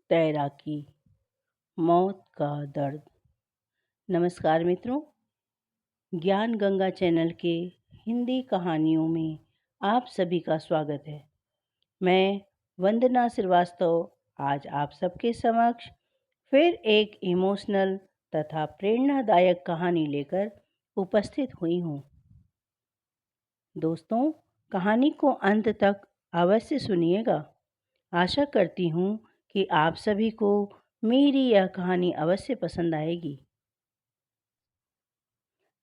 तैराकी, मौत का दर्द। नमस्कार मित्रों, ज्ञान गंगा चैनल के हिंदी कहानियों में आप सभी का स्वागत है। मैं वंदना श्रीवास्तव आज आप सबके समक्ष फिर एक इमोशनल तथा प्रेरणादायक कहानी लेकर उपस्थित हुई हूँ। दोस्तों, कहानी को अंत तक अवश्य सुनिएगा। आशा करती हूँ कि आप सभी को मेरी यह कहानी अवश्य पसंद आएगी।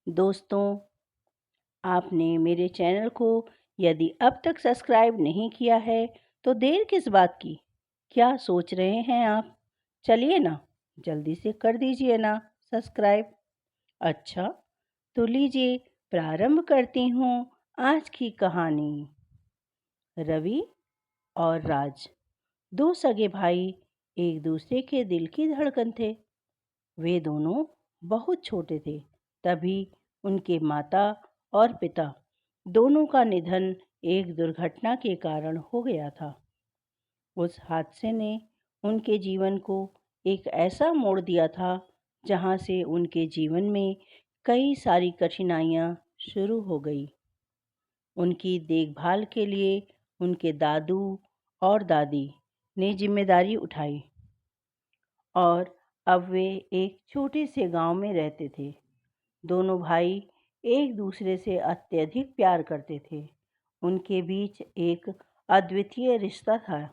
दोस्तों, आपने मेरे चैनल को यदि अब तक सब्सक्राइब नहीं किया है तो देर किस बात की? क्या सोच रहे हैं आप? चलिए ना, जल्दी से कर दीजिए ना सब्सक्राइब। अच्छा, तो लीजिए प्रारंभ करती हूँ आज की कहानी। रवि और राज, दो सगे भाई, एक दूसरे के दिल की धड़कन थे। वे दोनों बहुत छोटे थे तभी उनके माता और पिता दोनों का निधन एक दुर्घटना के कारण हो गया था। उस हादसे ने उनके जीवन को एक ऐसा मोड़ दिया था जहां से उनके जीवन में कई सारी कठिनाइयां शुरू हो गई। उनकी देखभाल के लिए उनके दादू और दादी ने जिम्मेदारी उठाई और अब वे एक छोटे से गांव में रहते थे। दोनों भाई एक दूसरे से अत्यधिक प्यार करते थे। उनके बीच एक अद्वितीय रिश्ता था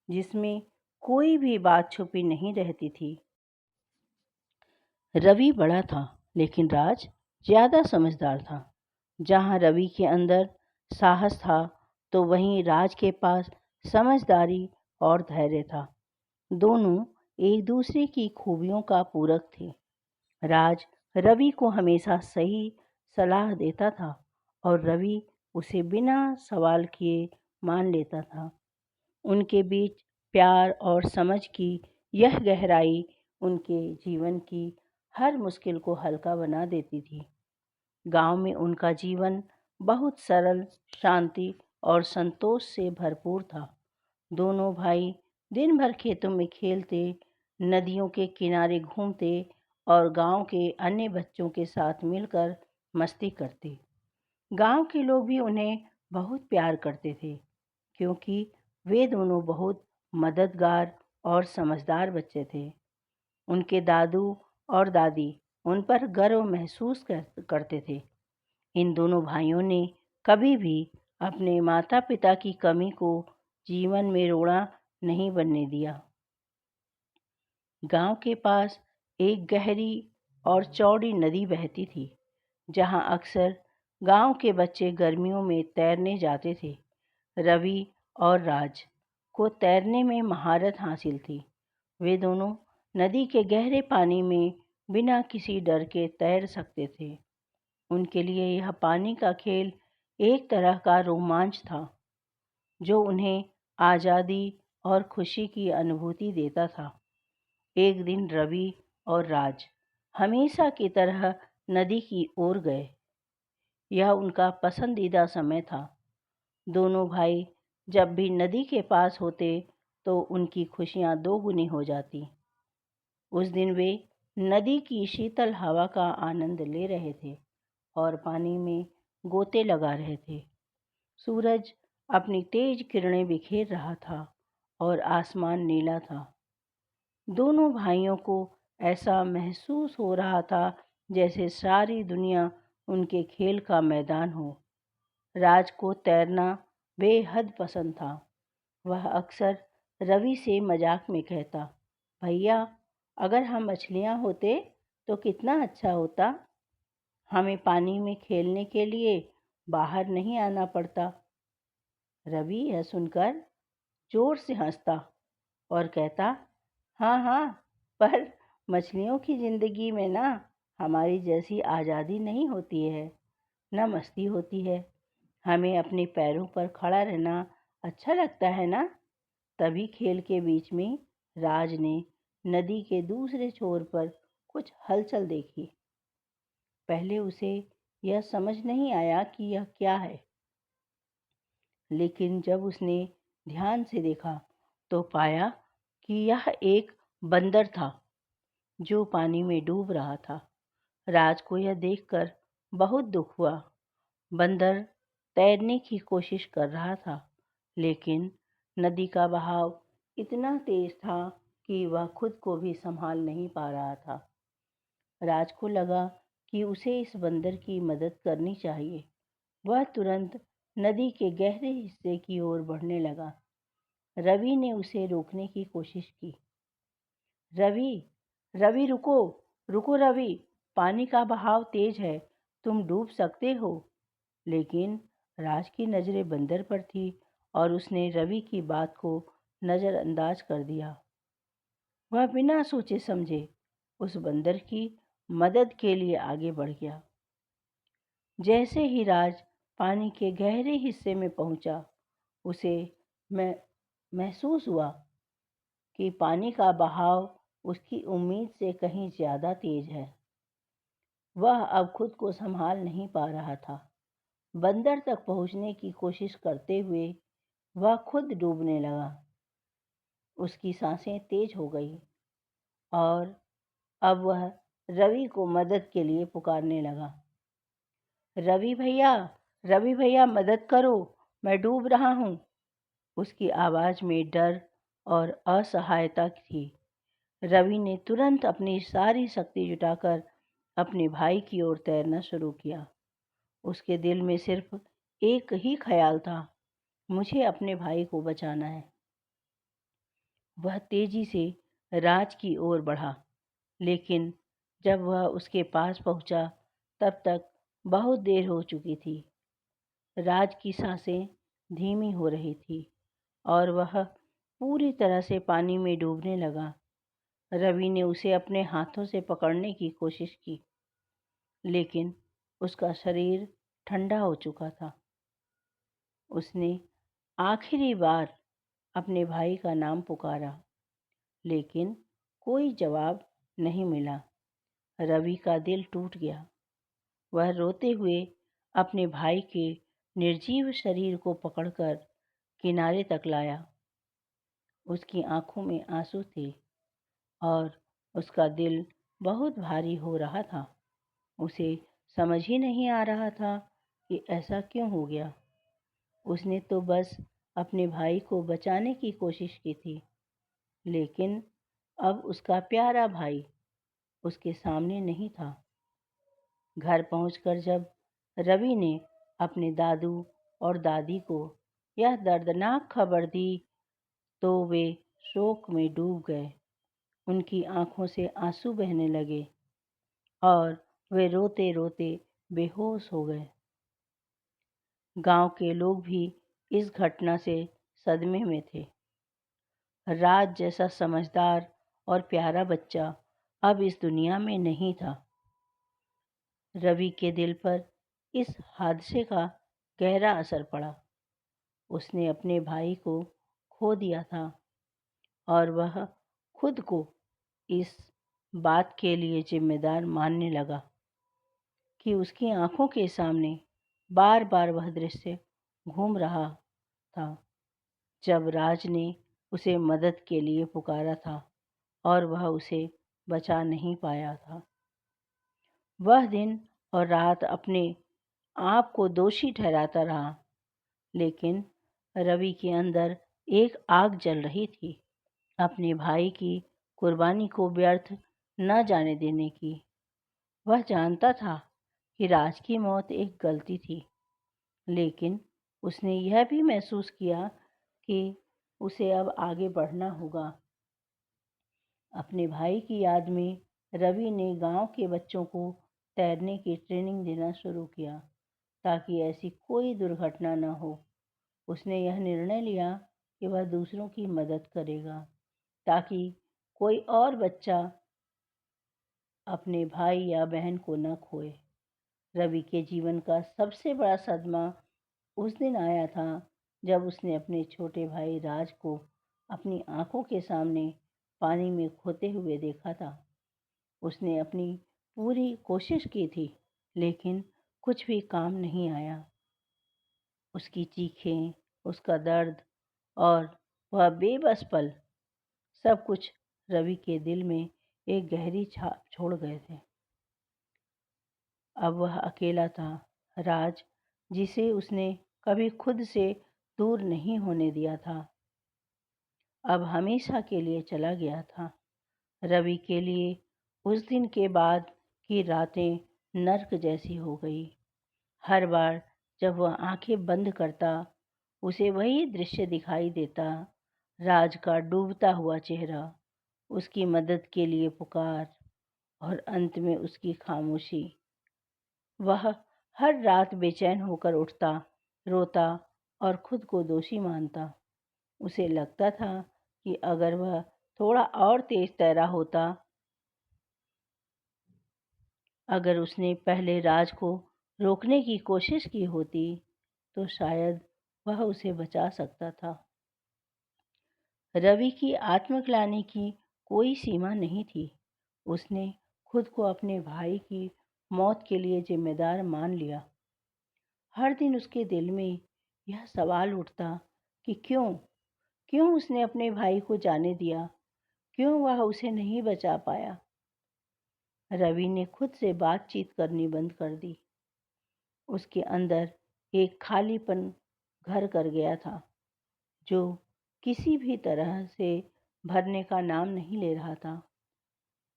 जिसमें कोई भी बात छुपी नहीं रहती थी। रवि बड़ा था लेकिन राज ज़्यादा समझदार था। जहाँ रवि के अंदर साहस था तो वहीं राज के पास समझदारी और धैर्य था। दोनों एक दूसरे की खूबियों का पूरक थे। राज रवि को हमेशा सही सलाह देता था और रवि उसे बिना सवाल किए मान लेता था। उनके बीच प्यार और समझ की यह गहराई उनके जीवन की हर मुश्किल को हल्का बना देती थी। गांव में उनका जीवन बहुत सरल, शांति और संतोष से भरपूर था। दोनों भाई दिन भर खेतों में खेलते, नदियों के किनारे घूमते और गांव के अन्य बच्चों के साथ मिलकर मस्ती करते। गांव के लोग भी उन्हें बहुत प्यार करते थे क्योंकि वे दोनों बहुत मददगार और समझदार बच्चे थे। उनके दादू और दादी उन पर गर्व महसूस करते थे। इन दोनों भाइयों ने कभी भी अपने माता पिता की कमी को जीवन में रोड़ा नहीं बनने दिया। गांव के पास एक गहरी और चौड़ी नदी बहती थी जहां अक्सर गांव के बच्चे गर्मियों में तैरने जाते थे। रवि और राज को तैरने में महारत हासिल थी। वे दोनों नदी के गहरे पानी में बिना किसी डर के तैर सकते थे। उनके लिए यह पानी का खेल एक तरह का रोमांच था जो उन्हें आज़ादी और खुशी की अनुभूति देता था। एक दिन रवि और राज हमेशा की तरह नदी की ओर गए। यह उनका पसंदीदा समय था। दोनों भाई जब भी नदी के पास होते तो उनकी खुशियां दोगुनी हो जाती। उस दिन वे नदी की शीतल हवा का आनंद ले रहे थे और पानी में गोते लगा रहे थे। सूरज अपनी तेज किरणें बिखेर रहा था और आसमान नीला था। दोनों भाइयों को ऐसा महसूस हो रहा था जैसे सारी दुनिया उनके खेल का मैदान हो। राज को तैरना बेहद पसंद था। वह अक्सर रवि से मजाक में कहता, भैया, अगर हम मछलियाँ होते तो कितना अच्छा होता। हमें पानी में खेलने के लिए बाहर नहीं आना पड़ता। रवि यह सुनकर जोर से हंसता और कहता, हाँ हाँ, पर मछलियों की ज़िंदगी में ना हमारी जैसी आज़ादी नहीं होती है, न मस्ती होती है। हमें अपने पैरों पर खड़ा रहना अच्छा लगता है ना। तभी खेल के बीच में राज ने नदी के दूसरे छोर पर कुछ हलचल देखी। पहले उसे यह समझ नहीं आया कि यह क्या है, लेकिन जब उसने ध्यान से देखा तो पाया कि यह एक बंदर था जो पानी में डूब रहा था। राज को यह देखकर बहुत दुख हुआ। बंदर तैरने की कोशिश कर रहा था, लेकिन नदी का बहाव इतना तेज था कि वह खुद को भी संभाल नहीं पा रहा था। राज को लगा कि उसे इस बंदर की मदद करनी चाहिए। वह तुरंत नदी के गहरे हिस्से की ओर बढ़ने लगा। रवि ने उसे रोकने की कोशिश की। रवि, रवि रुको, रुको रवि, पानी का बहाव तेज है, तुम डूब सकते हो। लेकिन राज की नजरें बंदर पर थी और उसने रवि की बात को नजरअंदाज कर दिया। वह बिना सोचे समझे उस बंदर की मदद के लिए आगे बढ़ गया। जैसे ही राज पानी के गहरे हिस्से में पहुंचा, उसे महसूस हुआ कि पानी का बहाव उसकी उम्मीद से कहीं ज्यादा तेज है। वह अब खुद को संभाल नहीं पा रहा था। बंदर तक पहुंचने की कोशिश करते हुए वह खुद डूबने लगा। उसकी सांसें तेज हो गई और अब वह रवि को मदद के लिए पुकारने लगा। रवि भैया, रवि भैया मदद करो, मैं डूब रहा हूँ। उसकी आवाज में डर और असहायता थी। रवि ने तुरंत अपनी सारी शक्ति जुटाकर अपने भाई की ओर तैरना शुरू किया। उसके दिल में सिर्फ एक ही ख्याल था, मुझे अपने भाई को बचाना है। वह तेजी से राज की ओर बढ़ा, लेकिन जब वह उसके पास पहुंचा, तब तक बहुत देर हो चुकी थी। राज की सांसें धीमी हो रही थी और वह पूरी तरह से पानी में डूबने लगा। रवि ने उसे अपने हाथों से पकड़ने की कोशिश की, लेकिन उसका शरीर ठंडा हो चुका था। उसने आखिरी बार अपने भाई का नाम पुकारा, लेकिन कोई जवाब नहीं मिला। रवि का दिल टूट गया। वह रोते हुए अपने भाई के निर्जीव शरीर को पकड़कर किनारे तक लाया। उसकी आंखों में आंसू थे और उसका दिल बहुत भारी हो रहा था। उसे समझ ही नहीं आ रहा था कि ऐसा क्यों हो गया। उसने तो बस अपने भाई को बचाने की कोशिश की थी, लेकिन अब उसका प्यारा भाई उसके सामने नहीं था। घर पहुंचकर जब रवि ने अपने दादू और दादी को यह दर्दनाक खबर दी, तो वे शोक में डूब गए। उनकी आंखों से आंसू बहने लगे और वे रोते रोते बेहोश हो गए। गांव के लोग भी इस घटना से सदमे में थे। राज जैसा समझदार और प्यारा बच्चा अब इस दुनिया में नहीं था। रवि के दिल पर इस हादसे का गहरा असर पड़ा। उसने अपने भाई को खो दिया था और वह खुद को इस बात के लिए जिम्मेदार मानने लगा कि उसकी आंखों के सामने बार बार वह दृश्य घूम रहा था जब राज ने उसे मदद के लिए पुकारा था और वह उसे बचा नहीं पाया था। वह दिन और रात अपने आप को दोषी ठहराता रहा, लेकिन रवि के अंदर एक आग जल रही थी, अपने भाई की कुर्बानी को व्यर्थ न जाने देने की। वह जानता था कि राज की मौत एक गलती थी, लेकिन उसने यह भी महसूस किया कि उसे अब आगे बढ़ना होगा। अपने भाई की याद में रवि ने गांव के बच्चों को तैरने की ट्रेनिंग देना शुरू किया, ताकि ऐसी कोई दुर्घटना न हो। उसने यह निर्णय लिया कि वह दूसरों की मदद करेगा, ताकि कोई और बच्चा अपने भाई या बहन को न खोए। रवि के जीवन का सबसे बड़ा सदमा उस दिन आया था जब उसने अपने छोटे भाई राज को अपनी आंखों के सामने पानी में खोते हुए देखा था। उसने अपनी पूरी कोशिश की थी, लेकिन कुछ भी काम नहीं आया। उसकी चीखें, उसका दर्द और वह बेबस पल सब कुछ रवि के दिल में एक गहरी छाप छोड़ गए थे। अब वह अकेला था। राज, जिसे उसने कभी खुद से दूर नहीं होने दिया था, अब हमेशा के लिए चला गया था। रवि के लिए उस दिन के बाद की रातें नर्क जैसी हो गई। हर बार जब वह आंखें बंद करता, उसे वही दृश्य दिखाई देता। राज का डूबता हुआ चेहरा, उसकी मदद के लिए पुकार, और अंत में उसकी खामोशी। वह हर रात बेचैन होकर उठता, रोता और खुद को दोषी मानता। उसे लगता था कि अगर वह थोड़ा और तेज तैरा होता, अगर उसने पहले राज को रोकने की कोशिश की होती, तो शायद वह उसे बचा सकता था। रवि की आत्मग्लानि की कोई सीमा नहीं थी। उसने खुद को अपने भाई की मौत के लिए जिम्मेदार मान लिया। हर दिन उसके दिल में यह सवाल उठता कि क्यों उसने अपने भाई को जाने दिया? क्यों वह उसे नहीं बचा पाया? रवि ने खुद से बातचीत करनी बंद कर दी। उसके अंदर एक खालीपन घर कर गया था, जो किसी भी तरह से भरने का नाम नहीं ले रहा था।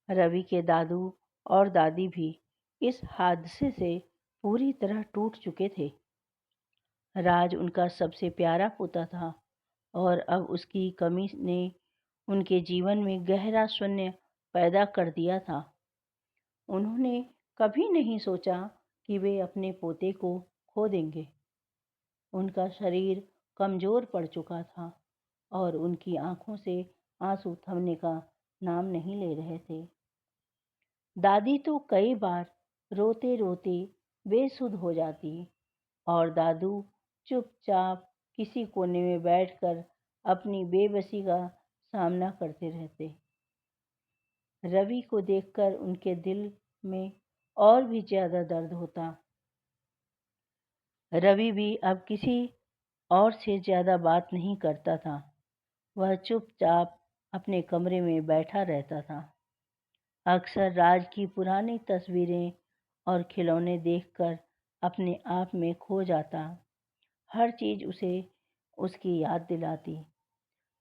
रवि के दादू और दादी भी इस हादसे से पूरी तरह टूट चुके थे। राज उनका सबसे प्यारा पोता था, और अब उसकी कमी ने उनके जीवन में गहरा शून्य पैदा कर दिया था। उन्होंने कभी नहीं सोचा कि वे अपने पोते को खो देंगे। उनका शरीर कमज़ोर पड़ चुका था, और उनकी आंखों से आंसू थमने का नाम नहीं ले रहे थे। दादी तो कई बार रोते रोते बेसुध हो जाती, और दादू चुपचाप किसी कोने में बैठकर अपनी बेबसी का सामना करते रहते। रवि को देखकर उनके दिल में और भी ज़्यादा दर्द होता। रवि भी अब किसी और से ज़्यादा बात नहीं करता था। वह चुपचाप अपने कमरे में बैठा रहता था। अक्सर राज की पुरानी तस्वीरें और खिलौने देखकर अपने आप में खो जाता। हर चीज़ उसे उसकी याद दिलाती।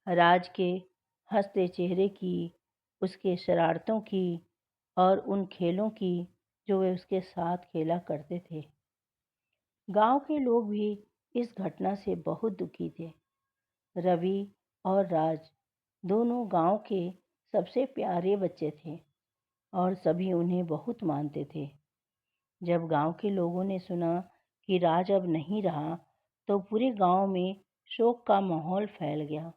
राज के हंसते चेहरे की, उसके शरारतों की, और उन खेलों की जो वे उसके साथ खेला करते थे। गांव के लोग भी इस घटना से बहुत दुखी थे। रवि और राज दोनों गांव के सबसे प्यारे बच्चे थे, और सभी उन्हें बहुत मानते थे। जब गांव के लोगों ने सुना कि राज अब नहीं रहा, तो पूरे गांव में शोक का माहौल फैल गया।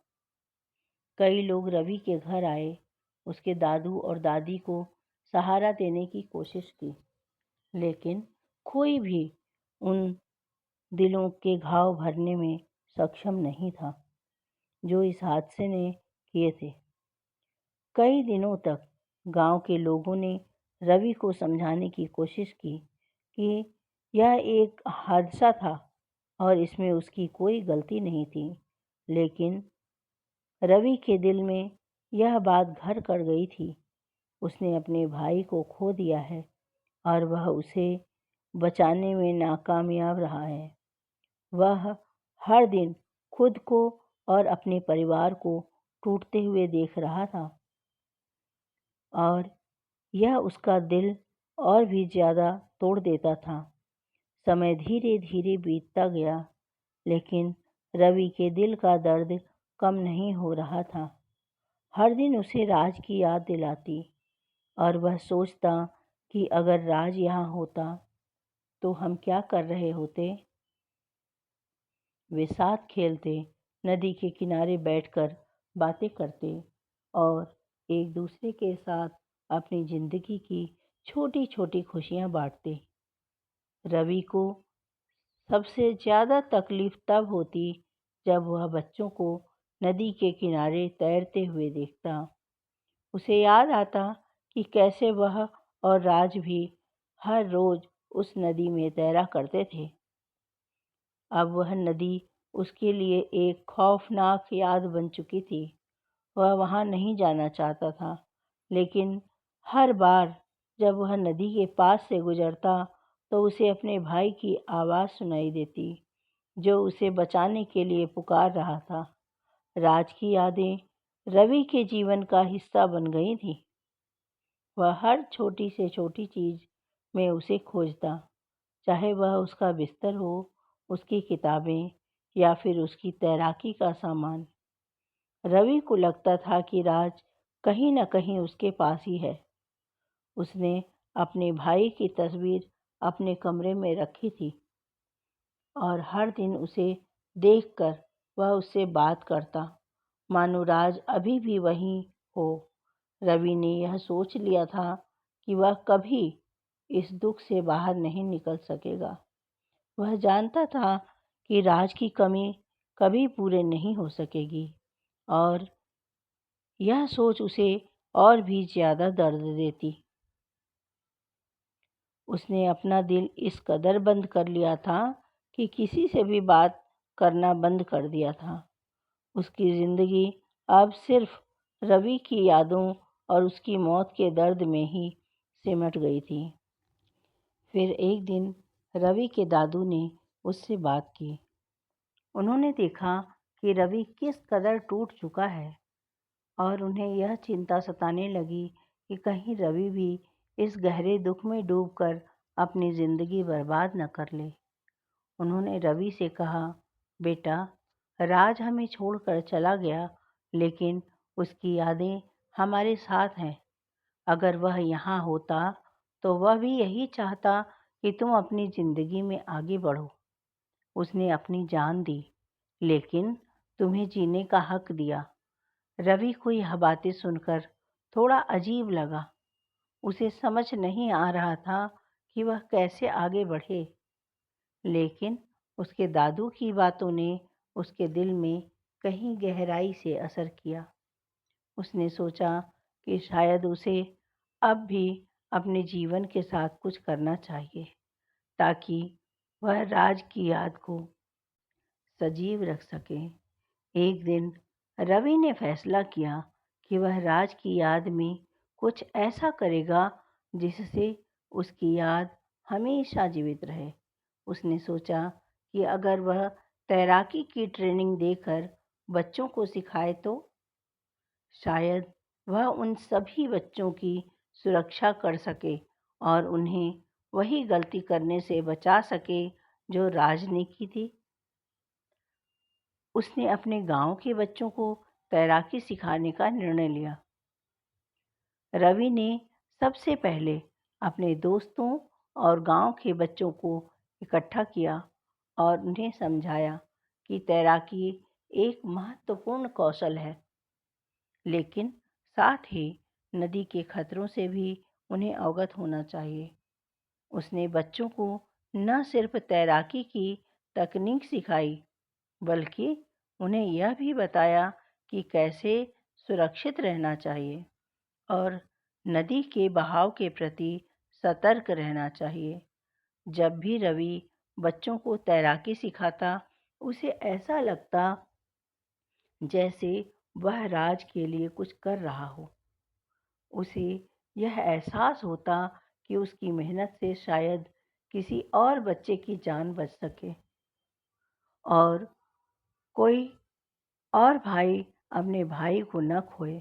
कई लोग रवि के घर आए, उसके दादू और दादी को सहारा देने की कोशिश की, लेकिन कोई भी उन दिलों के घाव भरने में सक्षम नहीं था जो इस हादसे ने किए थे। कई दिनों तक गांव के लोगों ने रवि को समझाने की कोशिश की कि यह एक हादसा था और इसमें उसकी कोई गलती नहीं थी, लेकिन रवि के दिल में यह बात घर कर गई थी। उसने अपने भाई को खो दिया है, और वह उसे बचाने में नाकामयाब रहा है। वह हर दिन खुद को और अपने परिवार को टूटते हुए देख रहा था, और यह उसका दिल और भी ज़्यादा तोड़ देता था। समय धीरे धीरे बीतता गया, लेकिन रवि के दिल का दर्द कम नहीं हो रहा था। हर दिन उसे राज की याद दिलाती, और वह सोचता कि अगर राज यहाँ होता तो हम क्या कर रहे होते। वे साथ खेलते, नदी के किनारे बैठकर बातें करते, और एक दूसरे के साथ अपनी ज़िंदगी की छोटी छोटी खुशियाँ बांटते। रवि को सबसे ज़्यादा तकलीफ़ तब होती जब वह बच्चों को नदी के किनारे तैरते हुए देखता। उसे याद आता कि कैसे वह और राज भी हर रोज़ उस नदी में तैरा करते थे। अब वह नदी उसके लिए एक खौफनाक याद बन चुकी थी। वह वहाँ नहीं जाना चाहता था, लेकिन हर बार जब वह नदी के पास से गुजरता तो उसे अपने भाई की आवाज़ सुनाई देती, जो उसे बचाने के लिए पुकार रहा था। राज की यादें रवि के जीवन का हिस्सा बन गई थीं। वह हर छोटी से छोटी चीज़ में उसे खोजता, चाहे वह उसका बिस्तर हो, उसकी किताबें या फिर उसकी तैराकी का सामान। रवि को लगता था कि राज कहीं न कहीं उसके पास ही है। उसने अपने भाई की तस्वीर अपने कमरे में रखी थी और हर दिन उसे देखकर वह उससे बात करता, मानो राज अभी भी वहीं हो। रवि ने यह सोच लिया था कि वह कभी इस दुख से बाहर नहीं निकल सकेगा। वह जानता था कि राज की कमी कभी पूरे नहीं हो सकेगी और यह सोच उसे और भी ज़्यादा दर्द देती। उसने अपना दिल इस कदर बंद कर लिया था कि किसी से भी बात करना बंद कर दिया था। उसकी ज़िंदगी अब सिर्फ रवि की यादों और उसकी मौत के दर्द में ही सिमट गई थी। फिर एक दिन रवि के दादू ने उससे बात की। उन्होंने देखा कि रवि किस कदर टूट चुका है और उन्हें यह चिंता सताने लगी कि कहीं रवि भी इस गहरे दुख में डूबकर अपनी ज़िंदगी बर्बाद न कर ले। उन्होंने रवि से कहा, बेटा, राज हमें छोड़कर चला गया, लेकिन उसकी यादें हमारे साथ हैं। अगर वह यहाँ होता तो वह भी यही चाहता कि तुम अपनी ज़िंदगी में आगे बढ़ो। उसने अपनी जान दी, लेकिन तुम्हें जीने का हक दिया। रवि को यह बातें सुनकर थोड़ा अजीब लगा। उसे समझ नहीं आ रहा था कि वह कैसे आगे बढ़े, लेकिन उसके दादू की बातों ने उसके दिल में कहीं गहराई से असर किया। उसने सोचा कि शायद उसे अब भी अपने जीवन के साथ कुछ करना चाहिए, ताकि वह राज की याद को सजीव रख सके। एक दिन रवि ने फैसला किया कि वह राज की याद में कुछ ऐसा करेगा जिससे उसकी याद हमेशा जीवित रहे। उसने सोचा कि अगर वह तैराकी की ट्रेनिंग देकर बच्चों को सिखाए तो शायद वह उन सभी बच्चों की सुरक्षा कर सके और उन्हें वही गलती करने से बचा सके जो राज ने की थी। उसने अपने गांव के बच्चों को तैराकी सिखाने का निर्णय लिया। रवि ने सबसे पहले अपने दोस्तों और गांव के बच्चों को इकट्ठा किया और उन्हें समझाया कि तैराकी एक महत्वपूर्ण कौशल है, लेकिन साथ ही नदी के खतरों से भी उन्हें अवगत होना चाहिए। उसने बच्चों को न सिर्फ तैराकी की तकनीक सिखाई, बल्कि उन्हें यह भी बताया कि कैसे सुरक्षित रहना चाहिए और नदी के बहाव के प्रति सतर्क रहना चाहिए। जब भी रवि बच्चों को तैराकी सिखाता, उसे ऐसा लगता जैसे वह राज के लिए कुछ कर रहा हो। उसे यह एहसास होता कि उसकी मेहनत से शायद किसी और बच्चे की जान बच सके और कोई और भाई अपने भाई को न खोए।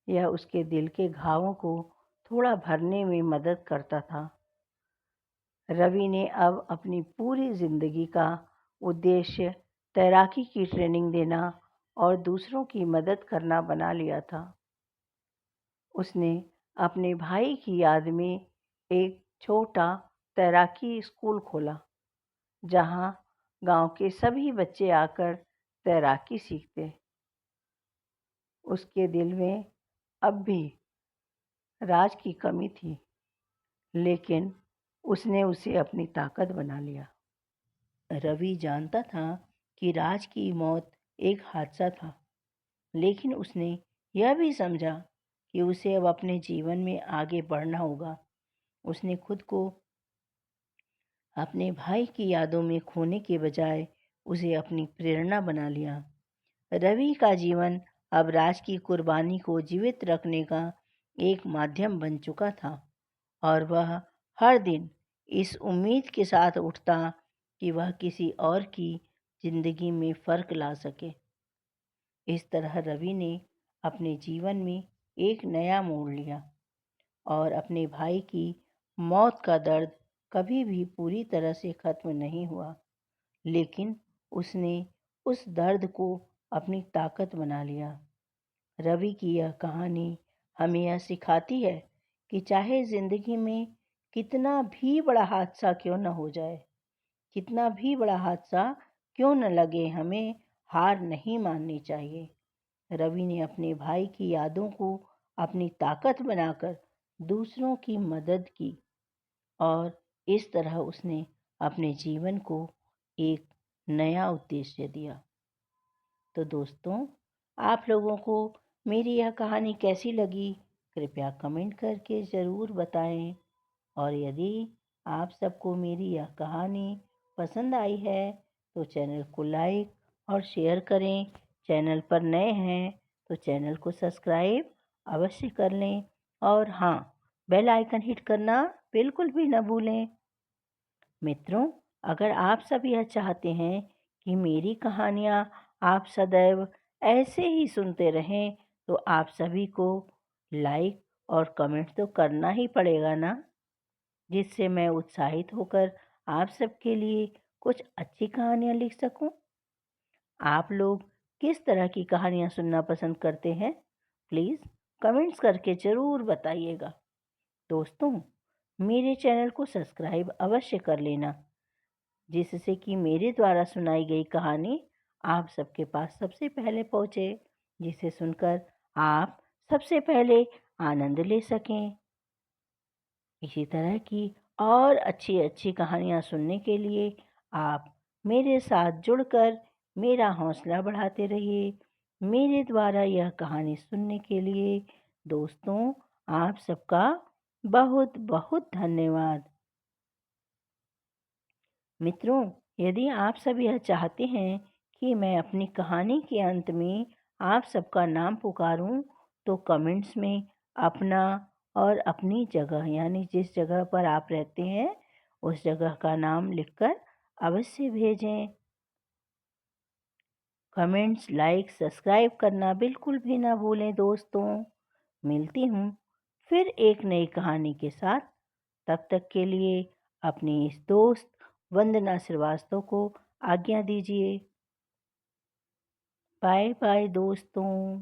यह उसके दिल के घावों को थोड़ा भरने में मदद करता था। रवि ने अब अपनी पूरी जिंदगी का उद्देश्य तैराकी की ट्रेनिंग देना और दूसरों की मदद करना बना लिया था। उसने अपने भाई की याद में एक छोटा तैराकी स्कूल खोला, जहां गांव के सभी बच्चे आकर तैराकी सीखते। उसके दिल में अब भी राज की कमी थी, लेकिन उसने उसे अपनी ताकत बना लिया। रवि जानता था कि राज की मौत एक हादसा था, लेकिन उसने यह भी समझा कि उसे अब अपने जीवन में आगे बढ़ना होगा। उसने खुद को अपने भाई की यादों में खोने के बजाय उसे अपनी प्रेरणा बना लिया। रवि का जीवन अब राज की कुर्बानी को जीवित रखने का एक माध्यम बन चुका था और वह हर दिन इस उम्मीद के साथ उठता कि वह किसी और की जिंदगी में फर्क ला सके। इस तरह रवि ने अपने जीवन में एक नया मोड़ लिया और अपने भाई की मौत का दर्द कभी भी पूरी तरह से खत्म नहीं हुआ, लेकिन उसने उस दर्द को अपनी ताकत बना लिया। रवि की यह कहानी हमें यह सिखाती है कि चाहे जिंदगी में कितना भी बड़ा हादसा क्यों न हो जाए, कितना भी बड़ा हादसा क्यों न लगे, हमें हार नहीं माननी चाहिए। रवि ने अपने भाई की यादों को अपनी ताकत बनाकर दूसरों की मदद की और इस तरह उसने अपने जीवन को एक नया उद्देश्य दिया। तो दोस्तों, आप लोगों को मेरी यह कहानी कैसी लगी, कृपया कमेंट करके ज़रूर बताएं। और यदि आप सबको मेरी यह कहानी पसंद आई है तो चैनल को लाइक और शेयर करें। चैनल पर नए हैं तो चैनल को सब्सक्राइब अवश्य कर लें और हाँ, बेल आइकन हिट करना बिल्कुल भी न भूलें। मित्रों, अगर आप सब यह चाहते हैं कि मेरी कहानियाँ आप सदैव ऐसे ही सुनते रहें तो आप सभी को लाइक और कमेंट तो करना ही पड़ेगा ना, जिससे मैं उत्साहित होकर आप सबके लिए कुछ अच्छी कहानियाँ लिख सकूं। आप लोग किस तरह की कहानियाँ सुनना पसंद करते हैं, प्लीज़ कमेंट्स करके ज़रूर बताइएगा। दोस्तों, मेरे चैनल को सब्सक्राइब अवश्य कर लेना, जिससे कि मेरे द्वारा सुनाई गई कहानी आप सबके पास सबसे पहले पहुँचे, जिसे सुनकर आप सबसे पहले आनंद ले सकें। इसी तरह की और अच्छी अच्छी कहानियाँ सुनने के लिए आप मेरे साथ जुड़कर मेरा हौसला बढ़ाते रहिए। मेरे द्वारा यह कहानी सुनने के लिए दोस्तों, आप सबका बहुत बहुत धन्यवाद। मित्रों, यदि आप सब यह चाहते हैं कि मैं अपनी कहानी के अंत में आप सबका नाम पुकारूं, तो कमेंट्स में अपना और अपनी जगह यानी जिस जगह पर आप रहते हैं उस जगह का नाम लिखकर अवश्य भेजें। कमेंट्स, लाइक, सब्सक्राइब करना बिल्कुल भी ना भूलें दोस्तों। मिलती हूँ फिर एक नई कहानी के साथ। तब तक के लिए अपनी इस दोस्त वंदना श्रीवास्तव को आज्ञा दीजिए। बाय बाय दोस्तों।